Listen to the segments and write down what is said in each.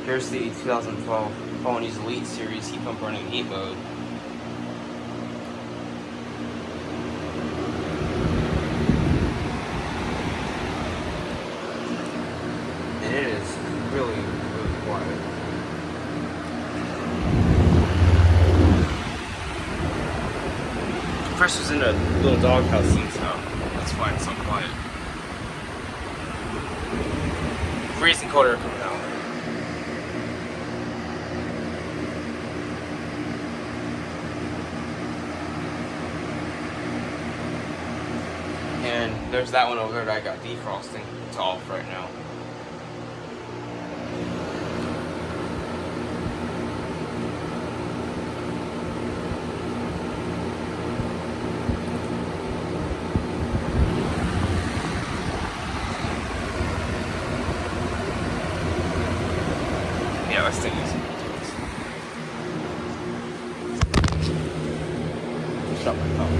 Here's the 2012 Ponies Elite Series heat pump running heat mode. And it is really, really quiet. Compressor's in a little doghouse scene, so that's why it's so quiet. Freezing cold air coming out. And there's that one over there that I got defrosting. It's off right now. Yeah, this thing is ridiculous. Shut my phone.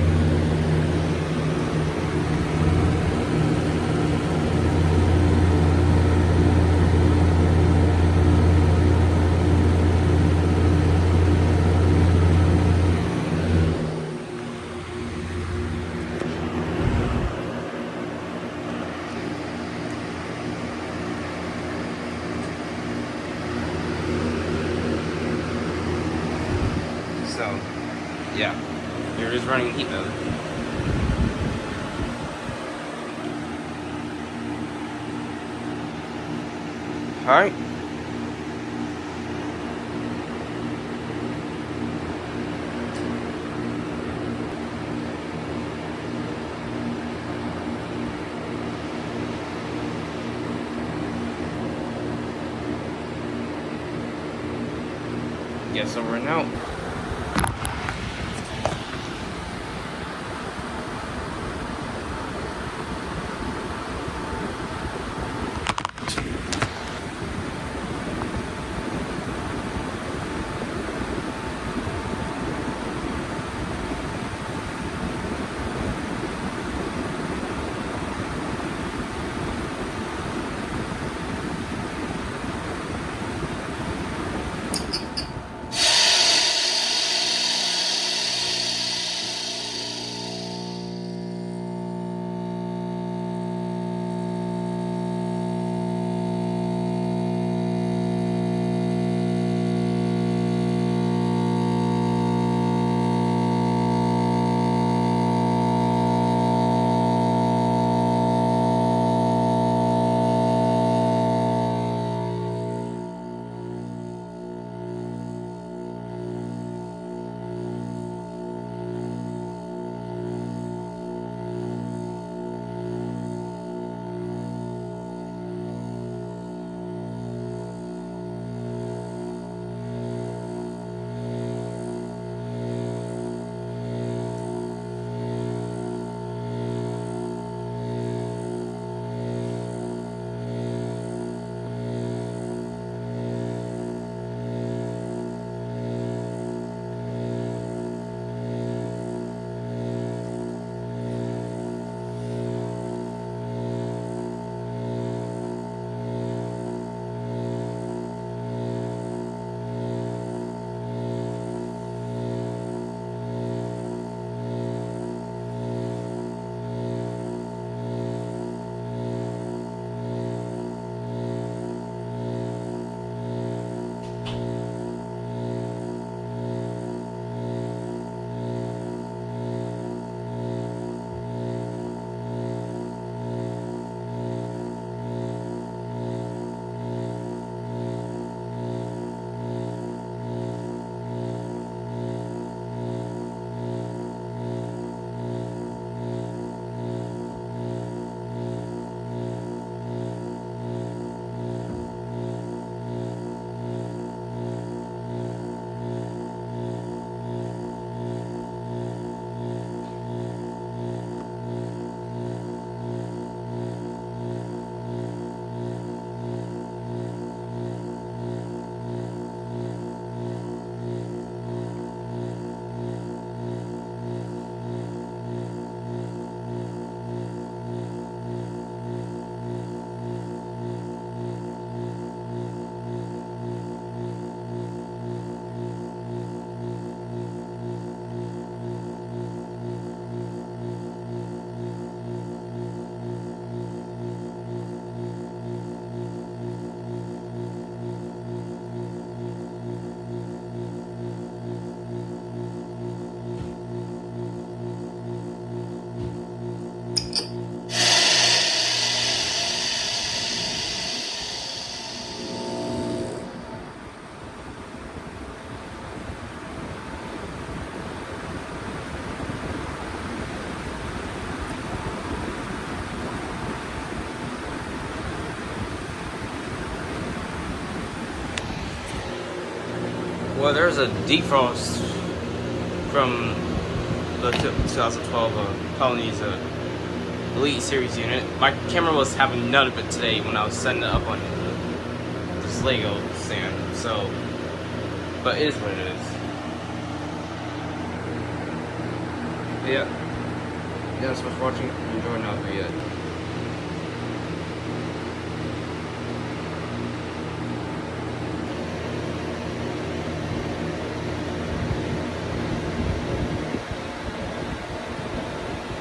So, yeah, here it is running heat mode. Alright. Guess over and out. Well, there's a defrost from the 2012 Colonies Elite Series unit. My camera was having none of it today when I was setting it up on this Lego stand. So, but it is what it is. Yeah. Yeah, so much for watching. Enjoy another video.